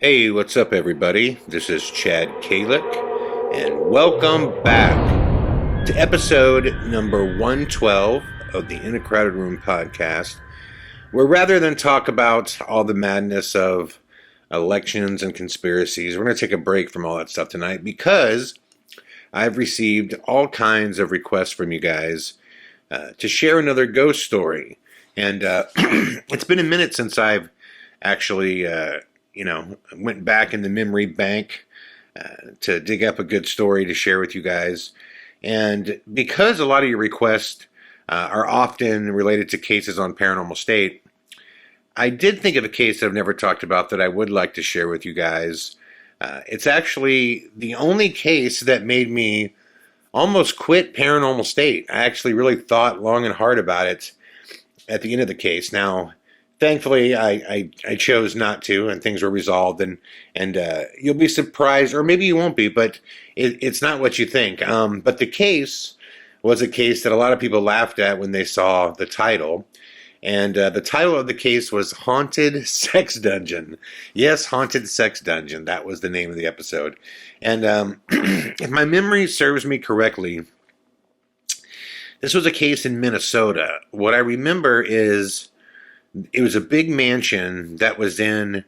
Hey, what's up, everybody? This is Chad Calek, and welcome back to episode number 112 of the In a Crowded Room podcast, where rather than talk about all the madness of elections and conspiracies, we're going to take a break from all that stuff tonight because I've received all kinds of requests from you guys to share another ghost story. And it's been a minute since I've actually went back in the memory bank to dig up a good story to share with you guys. And because a lot of your requests are often related to cases on Paranormal State, I did think of a case that I've never talked about that I would like to share with you guys. It's actually the only case that made me almost quit Paranormal State. I actually really thought long and hard about it at the end of the case. Now, thankfully, I chose not to, and things were resolved. And you'll be surprised, or maybe you won't be, but it's not what you think. But the case was a case that a lot of people laughed at when they saw the title. And the title of the case was Haunted Sex Dungeon. Yes, Haunted Sex Dungeon. That was the name of the episode. And if my memory serves me correctly, this was a case in Minnesota. What I remember is it was a big mansion that was in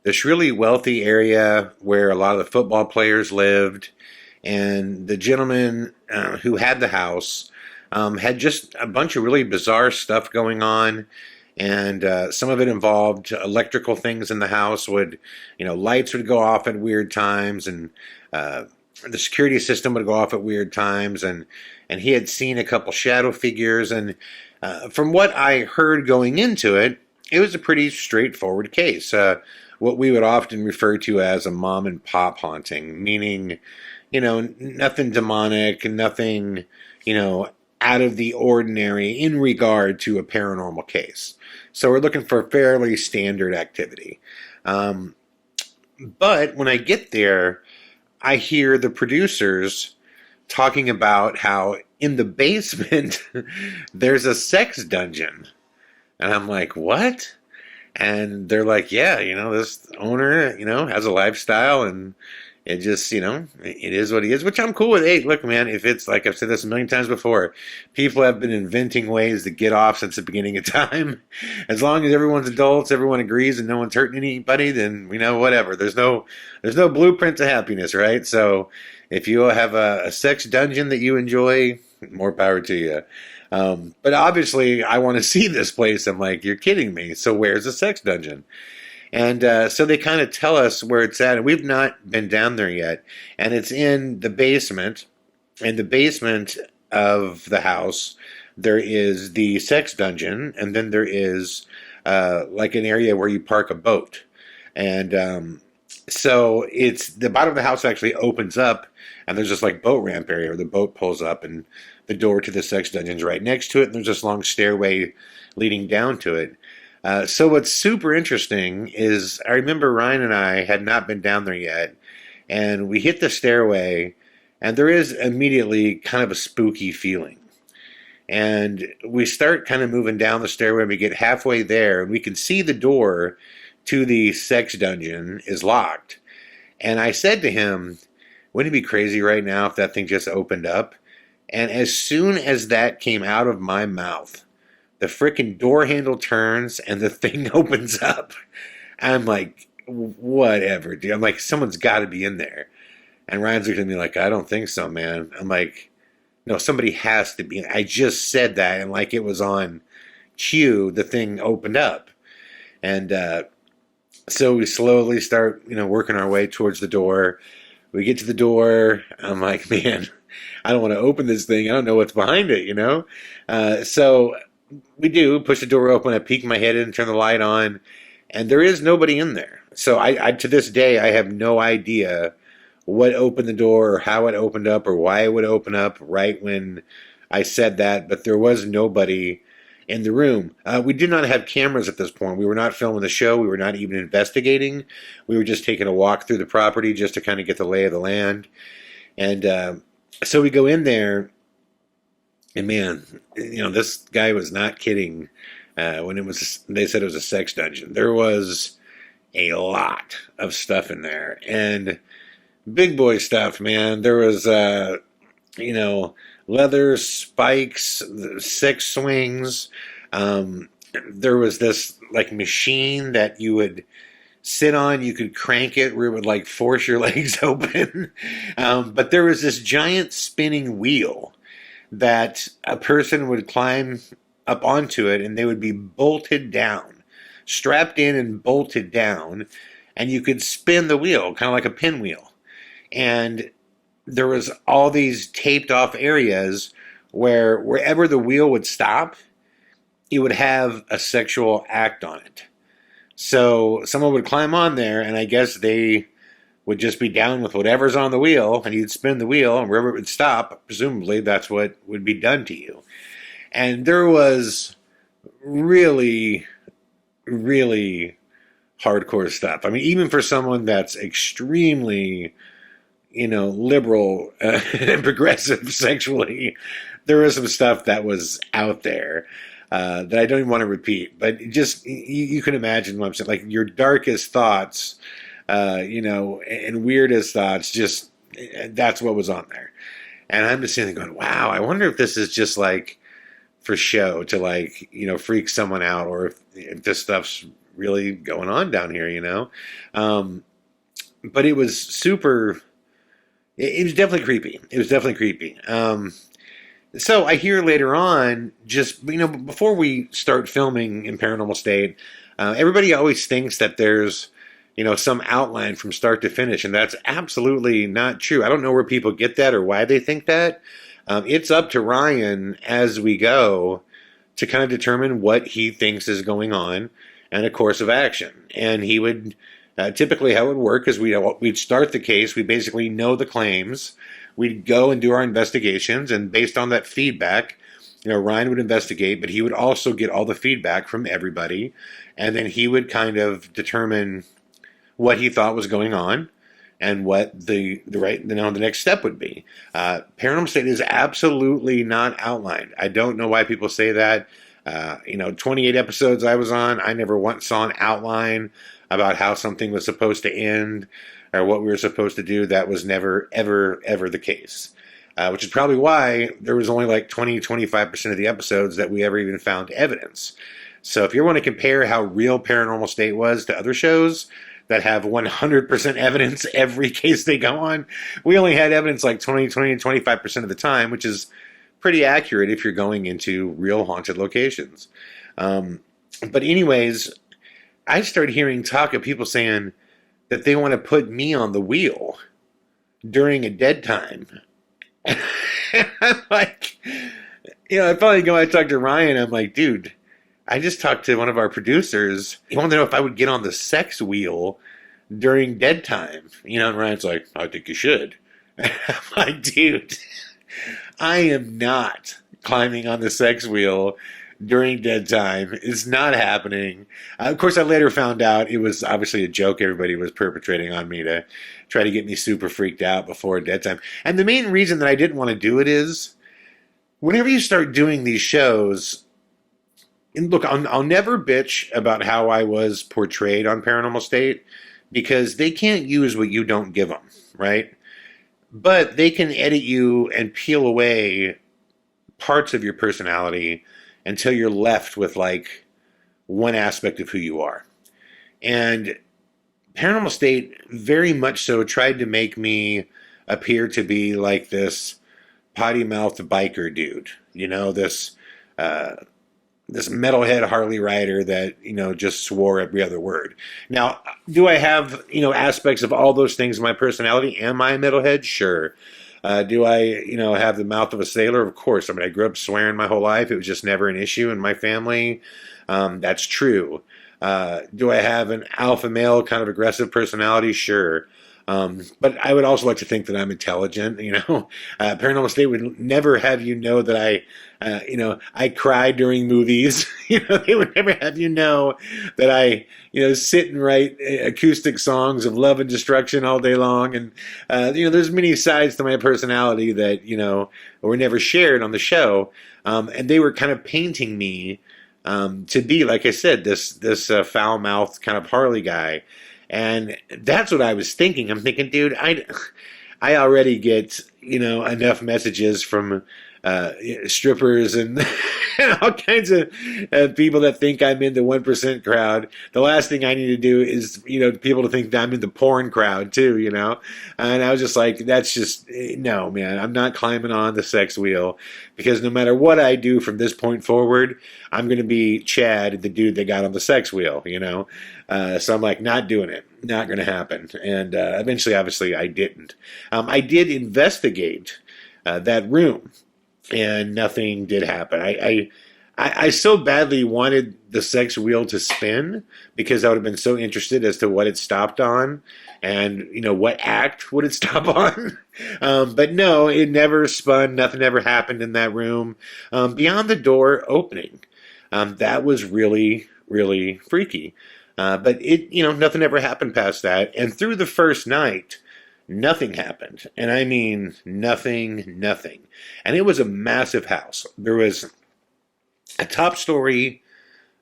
this really wealthy area where a lot of the football players lived. And the gentleman who had the house had just a bunch of really bizarre stuff going on. And some of it involved electrical things in the house. Lights would go off at weird times, and the security system would go off at weird times. And he had seen a couple shadow figures. And from what I heard going into it, it was a pretty straightforward case. What we would often refer to as a mom and pop haunting, meaning, nothing demonic and nothing, out of the ordinary in regard to a paranormal case. So we're looking for fairly standard activity. But when I get there, I hear the producers talking about how in the basement there's a sex dungeon. And I'm like, what? And they're like, yeah, this owner, has a lifestyle, and it just, it is what he is, which I'm cool with. Hey, look, man, if it's like I've said this a million times before, people have been inventing ways to get off since the beginning of time. As long as everyone's adults, everyone agrees, and no one's hurting anybody, then, whatever. There's no blueprint to happiness, right? So if you have a sex dungeon that you enjoy, more power to you. But obviously, I want to see this place. I'm like, you're kidding me. So where's the sex dungeon? And so they kind of tell us where it's at. And we've not been down there yet. And it's in the basement. In the basement of the house, there is the sex dungeon. And then there is like an area where you park a boat. And so it's the bottom of the house actually opens up. And there's this like boat ramp area where the boat pulls up. And the door to the sex dungeon's right next to it. And there's this long stairway leading down to it. So what's super interesting is I remember Ryan and I had not been down there yet, and we hit the stairway, and there is immediately kind of a spooky feeling. And we start kind of moving down the stairway, and we get halfway there, and we can see the door to the sex dungeon is locked. And I said to him, wouldn't it be crazy right now if that thing just opened up? And as soon as that came out of my mouth, the freaking door handle turns and the thing opens up. I'm like, whatever, dude. I'm like, someone's got to be in there. And Ryan's looking at me like, I don't think so, man. I'm like, no, somebody has to be. I just said that, and like it was on cue, the thing opened up. And so we slowly start, working our way towards the door. We get to the door. I'm like, man, I don't want to open this thing. I don't know what's behind it, So we do push the door open. I peek my head in, turn the light on, and there is nobody in there. So I to this day, I have no idea what opened the door or how it opened up or why it would open up right when I said that, but there was nobody in the room. We did not have cameras at this point. We were not filming the show. We were not even investigating. We were just taking a walk through the property just to kind of get the lay of the land. And so we go in there, and man, this guy was not kidding when they said it was a sex dungeon. There was a lot of stuff in there. And big boy stuff, man. There was, you know, leather spikes, six swings. There was this like machine that you would sit on. You could crank it where it would like force your legs open. But there was this giant spinning wheel that a person would climb up onto it, and they would be bolted down, strapped in and bolted down, and you could spin the wheel, kind of like a pinwheel. And there was all these taped off areas where wherever the wheel would stop, it would have a sexual act on it. So someone would climb on there, and I guess they would just be down with whatever's on the wheel, and you'd spin the wheel, and wherever it would stop, presumably that's what would be done to you. And there was really, really hardcore stuff. I mean, even for someone that's extremely, you know, liberal and progressive sexually, there was some stuff that was out there that I don't even want to repeat. But just, you can imagine what I'm saying. Like your darkest thoughts, you know, and weirdest thoughts, just, that's what was on there. And I'm just sitting there going, wow, I wonder if this is just like for show to like, you know, freak someone out, or if this stuff's really going on down here, you know? But it was super, it was definitely creepy. It was definitely creepy. So I hear later on, just, you know, before we start filming in Paranormal State, everybody always thinks that there's, you know, some outline from start to finish, and that's absolutely not true. I don't know where people get that or why they think that. It's up to Ryan as we go to kind of determine what he thinks is going on and a course of action. And he would, typically how it would work is we'd start the case, we basically know the claims, we'd go and do our investigations, and based on that feedback, you know, Ryan would investigate, but he would also get all the feedback from everybody, and then he would kind of determine what he thought was going on and what the right, you know, the next step would be. Paranormal State is absolutely not outlined. I don't know why people say that. You know, 28 episodes I was on, I never once saw an outline about how something was supposed to end or what we were supposed to do. That was never, ever, ever the case. Which is probably why there was only like 20-25% of the episodes that we ever even found evidence. So if you want to compare how real Paranormal State was to other shows that have 100% evidence every case they go on, we only had evidence like 20-25% of the time, which is pretty accurate if you're going into real haunted locations. But anyways, I started hearing talk of people saying that they want to put me on the wheel during a dead time. I'm like, you know, I finally go and talk to Ryan. I'm like, dude, I just talked to one of our producers. He wanted to know if I would get on the sex wheel during dead time. You know, and Ryan's like, I think you should. I'm like, dude, I am not climbing on the sex wheel during dead time. It's not happening. Of course, I later found out it was obviously a joke everybody was perpetrating on me to try to get me super freaked out before dead time. And the main reason that I didn't want to do it is, whenever you start doing these shows, and look, I'll never bitch about how I was portrayed on Paranormal State, because they can't use what you don't give them, right? But they can edit you and peel away parts of your personality until you're left with like one aspect of who you are. And Paranormal State very much so tried to make me appear to be like this potty-mouthed biker dude, you know, this metalhead Harley rider that, you know, just swore every other word. Now, do I have, you know, aspects of all those things in my personality? Am I a metalhead? Sure. Do I, you know, have the mouth of a sailor? Of course. I mean, I grew up swearing my whole life. It was just never an issue in my family. That's true. Do I have an alpha male kind of aggressive personality? Sure. But I would also like to think that I'm intelligent, you know. Paranormal State would never have you know that I cry during movies. You know, they would never have you know that I, you know, sit and write acoustic songs of love and destruction all day long. And, you know, there's many sides to my personality that, you know, were never shared on the show. And they were kind of painting me to be, like I said, this foul mouthed kind of Harley guy, and that's what I was thinking. I'm thinking, dude, I already get enough messages from strippers and all kinds of people that think I'm in the 1% crowd. The last thing I need to do is people to think that I'm in the porn crowd too. And I was just like, that's just no, man. I'm not climbing on the sex wheel, because no matter what I do from this point forward, I'm going to be Chad, the dude that got on the sex wheel. So I'm like, not doing it. Not going to happen. And eventually, obviously, I didn't. I did investigate that room, and nothing did happen. I so badly wanted the sex wheel to spin, because I would have been so interested as to what it stopped on, and what act would it stop on. But no, it never spun. Nothing ever happened in that room beyond the door opening. That was really, really freaky. But nothing ever happened past that. And through the first night, nothing happened. And I mean, nothing. And it was a massive house. There was a top story,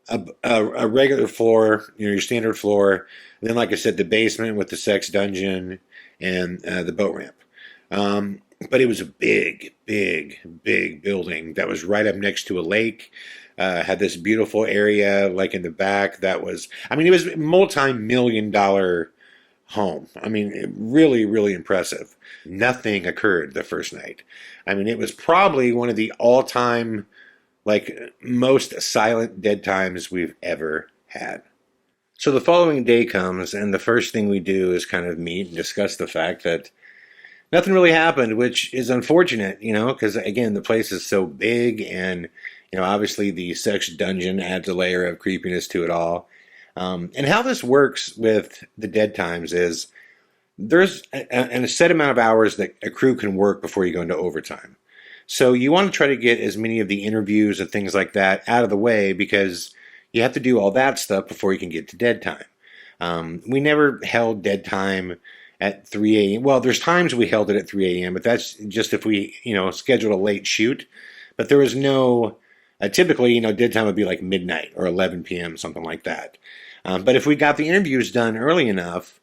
a regular floor, your standard floor. And then, like I said, the basement with the sex dungeon and the boat ramp. But it was a big building that was right up next to a lake. Had this beautiful area like in the back that was, it was a multi-million-dollar home. Really, really impressive. Nothing occurred the first night. It was probably one of the all-time, most silent dead times we've ever had. So the following day comes, and the first thing we do is kind of meet and discuss the fact that nothing really happened, which is unfortunate, because again, the place is so big, and obviously the sex dungeon adds a layer of creepiness to it all. And how this works with the dead times is there's a set amount of hours that a crew can work before you go into overtime. So you want to try to get as many of the interviews and things like that out of the way, because you have to do all that stuff before you can get to dead time. We never held dead time at 3 a.m. Well, there's times we held it at 3 a.m., but that's just if we, scheduled a late shoot. But there was no, typically, dead time would be like midnight or 11 p.m., something like that. But if we got the interviews done early enough,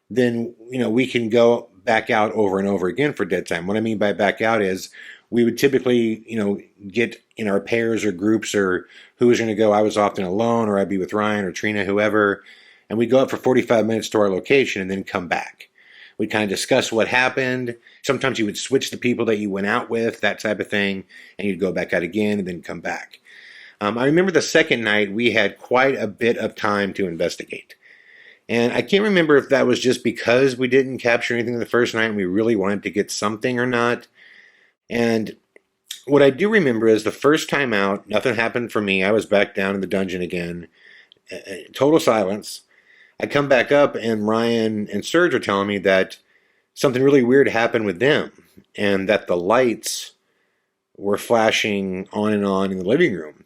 then, we can go back out over and over again for dead time. What I mean by back out is we would typically, get in our pairs or groups, or who was going to go. I was often alone, or I'd be with Ryan or Trina, whoever, and we'd go up for 45 minutes to our location and then come back. We'd kind of discuss what happened. Sometimes you would switch the people that you went out with, that type of thing, and you'd go back out again and then come back. I remember the second night we had quite a bit of time to investigate. And I can't remember if that was just because we didn't capture anything the first night and we really wanted to get something or not. And what I do remember is the first time out, nothing happened for me. I was back down in the dungeon again. Total silence. I come back up, and Ryan and Serge are telling me that something really weird happened with them, and that the lights were flashing on and on in the living room.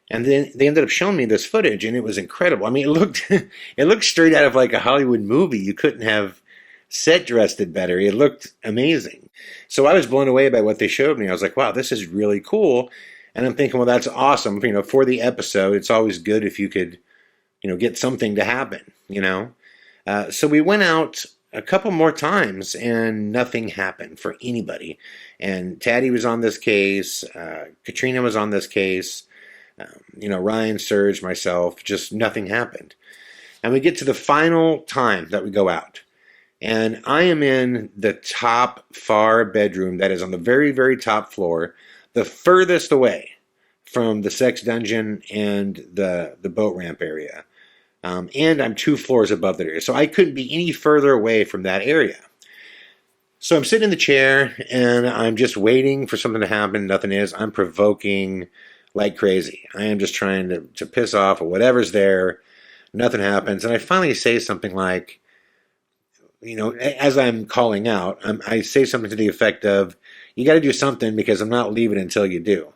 And then they ended up showing me this footage, and it was incredible. It looked straight out of like a Hollywood movie. You couldn't have set dressed it better. It looked amazing. So I was blown away by what they showed me. I was like, wow, this is really cool. And I'm thinking, well, that's awesome. For the episode, it's always good if you could, get something to happen, So we went out a couple more times, and nothing happened for anybody. And Taddy was on this case. Katrina was on this case. Ryan, Serge, myself, just nothing happened. And we get to the final time that we go out. And I am in the top far bedroom that is on the very, very top floor, the furthest away from the sex dungeon and the boat ramp area. And I'm 2 floors above that area. So I couldn't be any further away from that area. So I'm sitting in the chair, and I'm just waiting for something to happen. Nothing is. I'm provoking like crazy. I am just trying to piss off or whatever's there. Nothing happens. And I finally say something like, as I'm calling out, I say something to the effect of, you got to do something, because I'm not leaving until you do.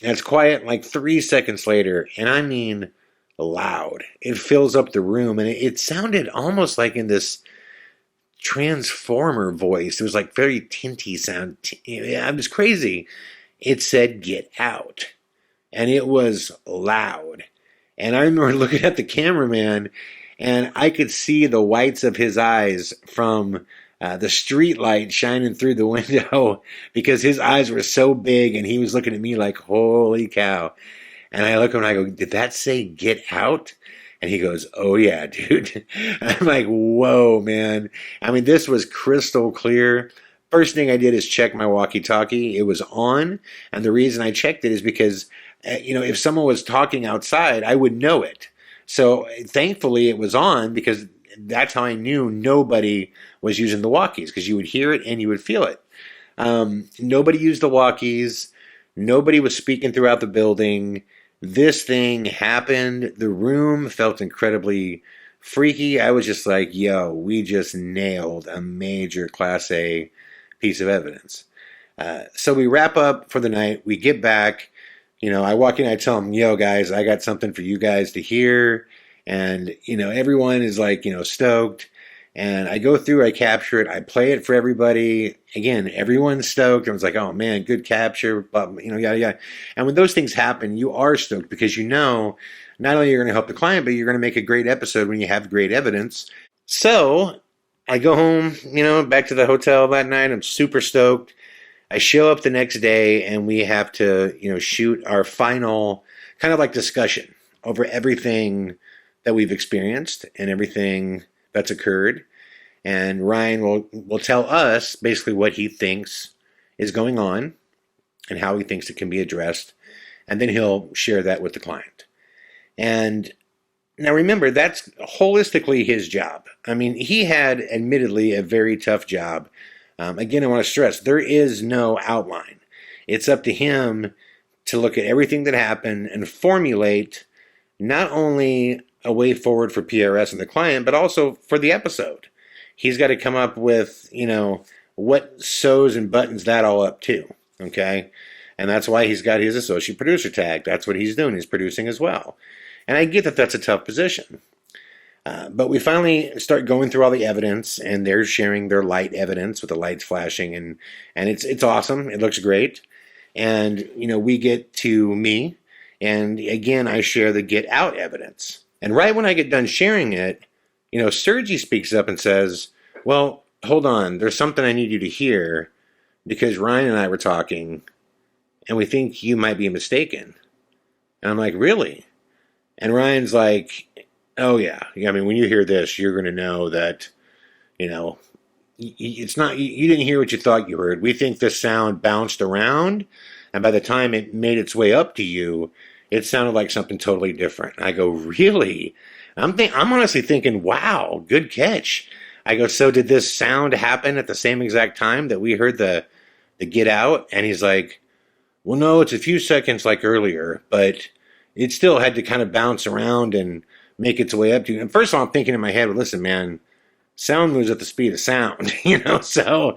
And it's quiet like 3 seconds later, and I mean loud. It fills up the room, and it sounded almost like in this Transformer voice. It was like very tinty sound. It was crazy. It said, "Get out." and it was loud. And I remember looking at the cameraman, and I could see the whites of his eyes from the street light shining through the window because his eyes were so big, and he was looking at me like, holy cow. And I look at him and I go, did that say get out? And he goes, oh yeah, dude. And I'm like, whoa, man. I mean, this was crystal clear. First thing I did is check my walkie-talkie. It was on. And the reason I checked it is because, if someone was talking outside, I would know it. So thankfully it was on, because that's how I knew nobody was using the walkies, because you would hear it and you would feel it. Nobody used the walkies. Nobody was speaking throughout the building. This thing happened. The room felt incredibly freaky. I was just like, yo, we just nailed a major Class A piece of evidence. So we wrap up for the night. We get back. I walk in, I tell them, yo, guys, I got something for you guys to hear. And, everyone is like, stoked. And I go through, I capture it, I play it for everybody. Again, everyone's stoked. Everyone's like, oh man, good capture, but yada yada. And when those things happen, you are stoked, because not only you're going to help the client, but you're going to make a great episode when you have great evidence. So I go home, back to the hotel that night. I'm super stoked. I show up the next day, and we have to, shoot our final kind of like discussion over everything that we've experienced and everything that's occurred. And Ryan will tell us basically what he thinks is going on and how he thinks it can be addressed. And then he'll share that with the client. And now remember, that's holistically his job. I mean, he had admittedly a very tough job. Again, I want to stress, there is no outline. It's up to him to look at everything that happened and formulate not only a way forward for PRS and the client, but also for the episode. He's got to come up with, what sews and buttons that all up to, okay? And that's why he's got his associate producer tag. That's what he's doing. He's producing as well. And I get that that's a tough position. But we finally start going through all the evidence, and they're sharing their light evidence with the lights flashing, and it's awesome. It looks great. And, we get to me, and again, I share the get out evidence. And right when I get done sharing it, Sergi speaks up and says, well, hold on, there's something I need you to hear, because Ryan and I were talking, and we think you might be mistaken. And I'm like, really? And Ryan's like, oh yeah. I mean, when you hear this, you're going to know that, it's not, you didn't hear what you thought you heard. We think this sound bounced around, and by the time it made its way up to you, it sounded like something totally different. I go, really? I'm honestly thinking, wow, good catch. I go, so did this sound happen at the same exact time that we heard the get out? And he's like, well, no, it's a few seconds like earlier, but it still had to kind of bounce around and make its way up to you. And first of all, I'm thinking in my head, well, listen, man, sound moves at the speed of sound, so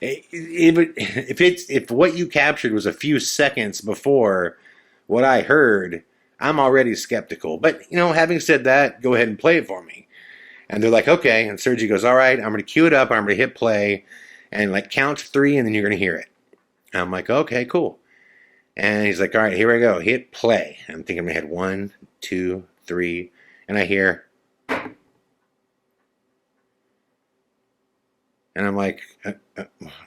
if what you captured was a few seconds before what I heard, I'm already skeptical. But, having said that, go ahead and play it for me. And they're like, okay. And Sergi goes, all right, I'm going to cue it up. I'm going to hit play and count to 3, and then you're going to hear it. And I'm like, okay, cool. And he's like, all right, here I go. Hit play. I'm thinking in my head, 1, 2, 3. And I hear, and I'm like,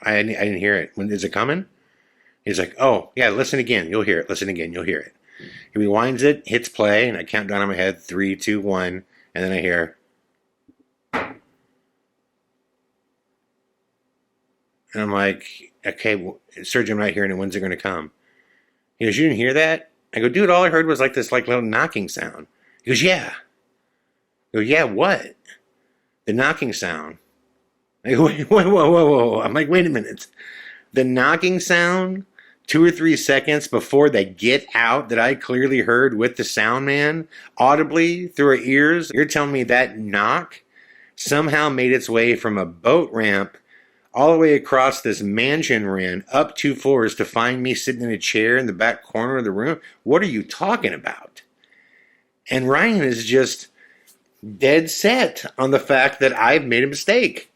I didn't hear it. When is it coming? He's like, oh, yeah, listen again. You'll hear it. Listen again. You'll hear it. He rewinds it, hits play, and I count down in my head, 3, 2, 1. And then I hear, and I'm like, okay, well, Sergi, I'm not hearing it. When's it going to come? He goes, you didn't hear that? I go, dude, all I heard was this little knocking sound. He goes, yeah. I go, yeah, what? The knocking sound. I go, whoa. I'm like, wait a minute. The knocking sound 2 or 3 seconds before they get out that I clearly heard with the sound man audibly through our ears. You're telling me that knock somehow made its way from a boat ramp all the way across this mansion ran up 2 floors to find me sitting in a chair in the back corner of the room? What are you talking about? And Ryan is just dead set on the fact that I've made a mistake.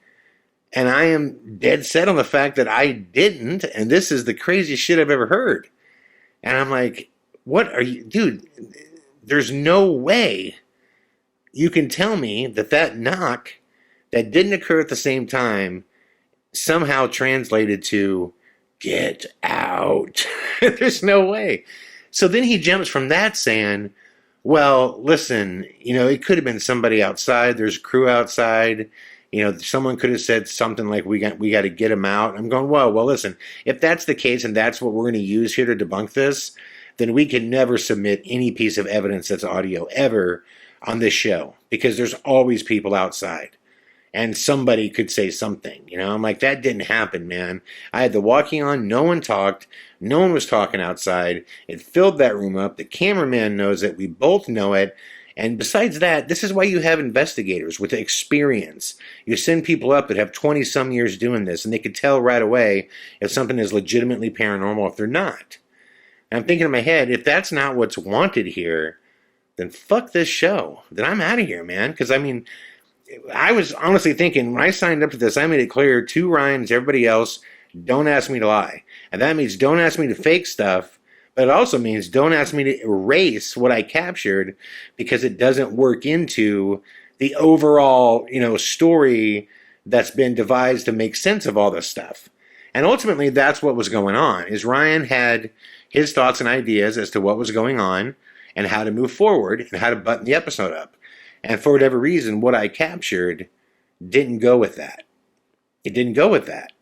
And I am dead set on the fact that I didn't, and this is the craziest shit I've ever heard. And I'm like, What are you, dude? There's no way you can tell me that that knock that didn't occur at the same time somehow translated to get out. There's no way. So then he jumps from that saying, well, listen, it could have been somebody outside. There's a crew outside. Someone could have said something like, we got to get him out. I'm going, well, listen, if that's the case and that's what we're going to use here to debunk this, then we can never submit any piece of evidence that's audio ever on this show, because there's always people outside. And somebody could say something, I'm like, that didn't happen, man. I had the walkie on, no one talked, no one was talking outside. It filled that room up. The cameraman knows it, we both know it. And besides that, this is why you have investigators with experience. You send people up that have 20 some years doing this, and they could tell right away if something is legitimately paranormal if they're not. And I'm thinking in my head, if that's not what's wanted here, then fuck this show. Then I'm out of here, man. Because I was honestly thinking, when I signed up to this, I made it clear to Ryan and everybody else, don't ask me to lie. And that means don't ask me to fake stuff, but it also means don't ask me to erase what I captured, because it doesn't work into the overall, story that's been devised to make sense of all this stuff. And ultimately, that's what was going on, is Ryan had his thoughts and ideas as to what was going on and how to move forward and how to button the episode up. And for whatever reason, what I captured didn't go with that. It didn't go with that.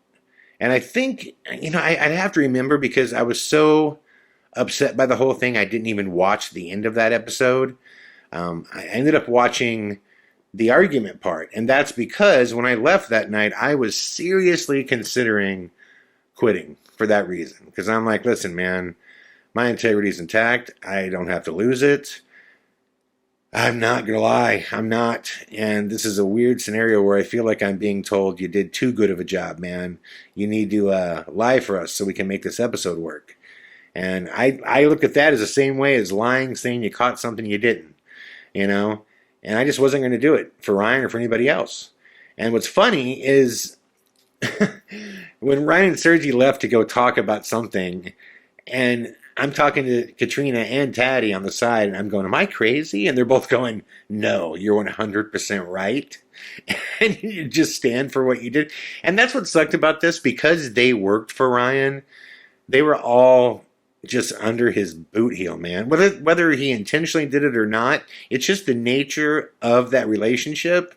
And I think, I'd have to remember, because I was so upset by the whole thing, I didn't even watch the end of that episode. I ended up watching the argument part. And that's because when I left that night, I was seriously considering quitting for that reason. Because I'm like, listen, man, my integrity's intact. I don't have to lose it. I'm not going to lie. I'm not. And this is a weird scenario where I feel like I'm being told, you did too good of a job, man. You need to lie for us so we can make this episode work. And I look at that as the same way as lying, saying you caught something you didn't, And I just wasn't going to do it for Ryan or for anybody else. And what's funny is when Ryan and Sergi left to go talk about something, and I'm talking to Katrina and Taddy on the side, and I'm going, am I crazy? And they're both going, no, you're 100% right. And you just stand for what you did. And that's what sucked about this, because they worked for Ryan. They were all just under his boot heel, man. Whether he intentionally did it or not, it's just the nature of that relationship.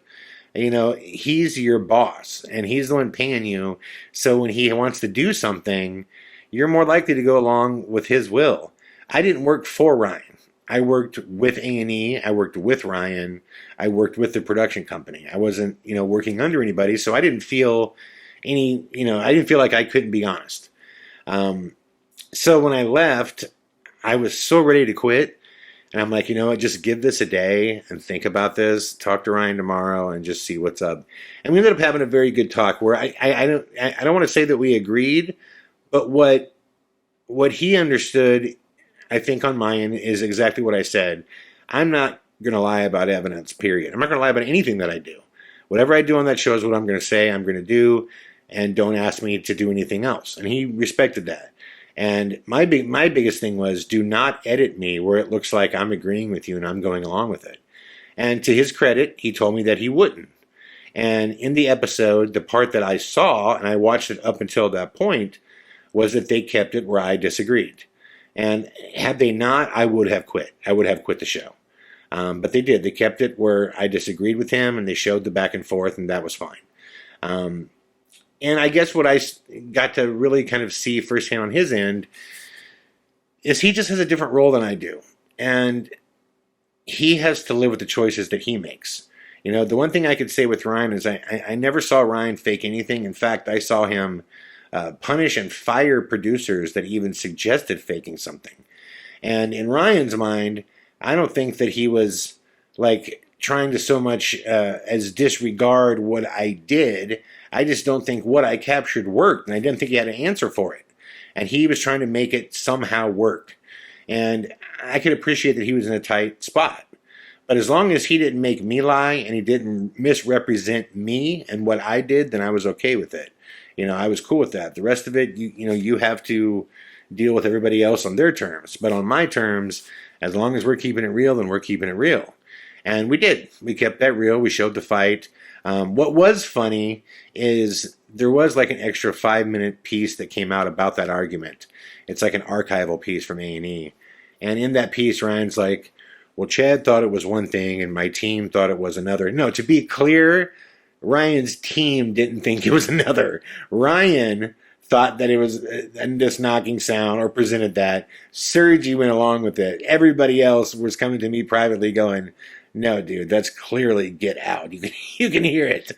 He's your boss, and he's the one paying you. So when he wants to do something, you're more likely to go along with his will. I didn't work for Ryan. I worked with A&E. I worked with Ryan. I worked with the production company. I wasn't, working under anybody, so I didn't feel I didn't feel like I couldn't be honest. So when I left, I was so ready to quit. And I'm like, just give this a day and think about this. Talk to Ryan tomorrow and just see what's up. And we ended up having a very good talk where I don't want to say that we agreed, but what he understood, I think on my end, is exactly what I said. I'm not going to lie about evidence, period. I'm not going to lie about anything that I do. Whatever I do on that show is what I'm going to say, I'm going to do, and don't ask me to do anything else. And he respected that. And my biggest thing was, do not edit me where it looks like I'm agreeing with you and I'm going along with it. And to his credit, he told me that he wouldn't. And in the episode, the part that I saw, and I watched it up until that point, was that they kept it where I disagreed. And had they not, I would have quit. I would have quit the show. But they did. They kept it where I disagreed with him, and they showed the back and forth, and that was fine. And I guess what I got to really kind of see firsthand on his end is he just has a different role than I do. And he has to live with the choices that he makes. The one thing I could say with Ryan is I never saw Ryan fake anything. In fact, I saw him punish and fire producers that even suggested faking something. And in Ryan's mind, I don't think that he was like trying to so much as disregard what I did. I just don't think what I captured worked, and I didn't think he had an answer for it. And he was trying to make it somehow work. And I could appreciate that he was in a tight spot. But as long as he didn't make me lie and he didn't misrepresent me and what I did, then I was okay with it. I was cool with that. The rest of it, you have to deal with everybody else on their terms. But on my terms, as long as we're keeping it real, then we're keeping it real. And we did. We kept that real. We showed the fight. What was funny is there was like an extra 5-minute piece that came out about that argument. It's like an archival piece from A&E. And in that piece, Ryan's like, well, Chad thought it was one thing and my team thought it was another. No, to be clear, Ryan's team didn't think it was another. Ryan thought that it was this knocking sound or presented that. Sergi went along with it. Everybody else was coming to me privately going, no, dude, that's clearly Get Out. You can hear it.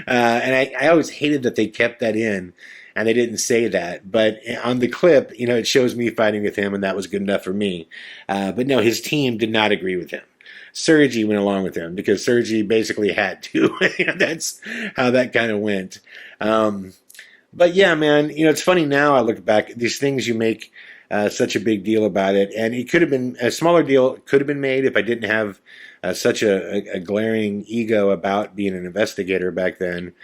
And I always hated that they kept that in and they didn't say that. But on the clip, it shows me fighting with him, and that was good enough for me. But no, his team did not agree with him. Sergi went along with him because Sergi basically had to. That's how that kind of went. But yeah, man, it's funny now I look back, these things you make such a big deal about it. And it could have been, a smaller deal could have been made if I didn't have such a glaring ego about being an investigator back then.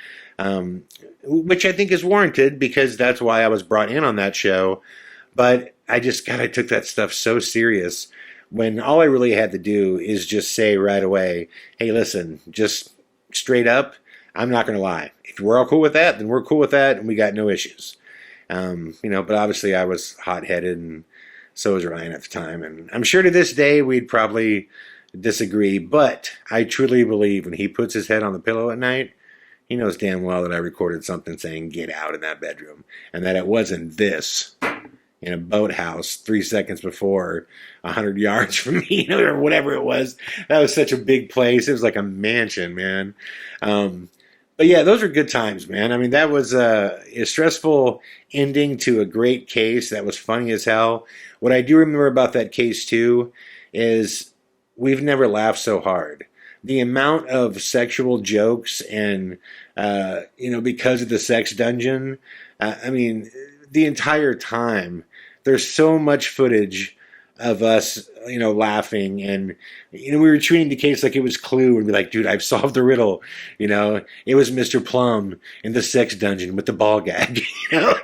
Which I think is warranted because that's why I was brought in on that show. But I took that stuff so serious when all I really had to do is just say right away, hey, listen, just straight up, I'm not going to lie. If we're all cool with that, then we're cool with that, and we got no issues. But obviously I was hot-headed, and so was Ryan at the time. And I'm sure to this day we'd probably disagree, but I truly believe when he puts his head on the pillow at night, he knows damn well that I recorded something saying get out in that bedroom, and that it wasn't this in a boathouse 3 seconds before 100 yards from me, or whatever it was. That was such a big place. It was like a mansion, man. But yeah, those were good times, man. I mean, that was a stressful ending to a great case. That was funny as hell. What I do remember about that case, too, is we've never laughed so hard. The amount of sexual jokes and, because of the sex dungeon, the entire time, there's so much footage of us, laughing, and, we were treating the case like it was Clue and be like, dude, I've solved the riddle. It was Mr. Plum in the sex dungeon with the ball gag,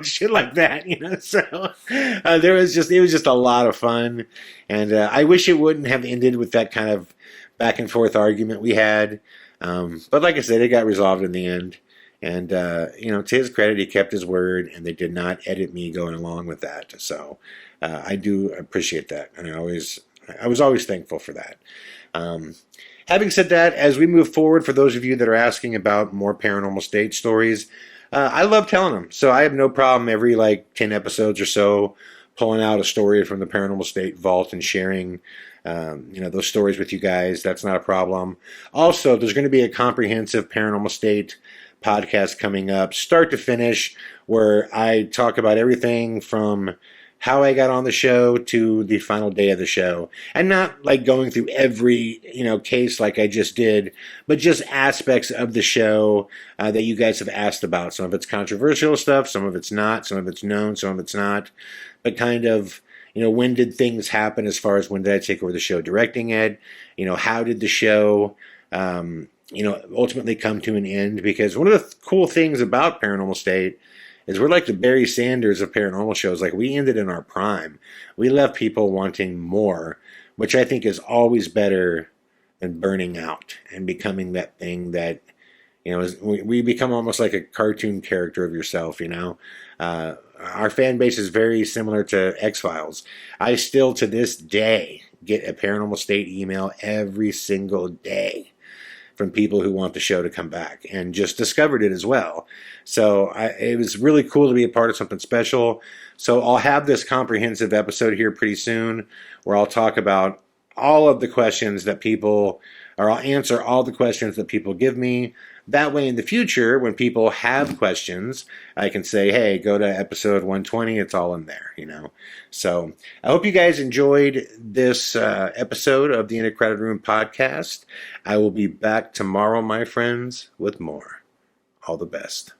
shit like that, so it was just a lot of fun. And I wish it wouldn't have ended with that kind of back and forth argument we had. But like I said, it got resolved in the end. And, to his credit, he kept his word, and they did not edit me going along with that. So I do appreciate that. And I was always thankful for that. Having said that, as we move forward, for those of you that are asking about more Paranormal State stories, I love telling them. So I have no problem every 10 episodes or so pulling out a story from the Paranormal State vault and sharing those stories with you guys. That's not a problem. Also, there's going to be a comprehensive Paranormal State podcast coming up, start to finish, where I talk about everything from how I got on the show to the final day of the show. And not going through every, case like I just did, but just aspects of the show that you guys have asked about. Some of it's controversial stuff, some of it's not, some of it's known, some of it's not. But kind of, when did things happen as far as when did I take over the show directing it? How did the show, ultimately come to an end? Because one of the cool things about Paranormal State is we're like the Barry Sanders of paranormal shows. We ended in our prime. We left people wanting more, which I think is always better than burning out and becoming that thing that, we become almost like a cartoon character of yourself, Our fan base is very similar to X-Files. I still, to this day, get a Paranormal State email every single day from people who want the show to come back and just discovered it as well. So it was really cool to be a part of something special. So I'll have this comprehensive episode here pretty soon where I'll talk about all of the questions that people, or I'll answer all the questions that people give me. That way in the future, when people have questions, I can say, hey, go to episode 120. It's all in there, So I hope you guys enjoyed this episode of the In a Crowded Room podcast. I will be back tomorrow, my friends, with more. All the best.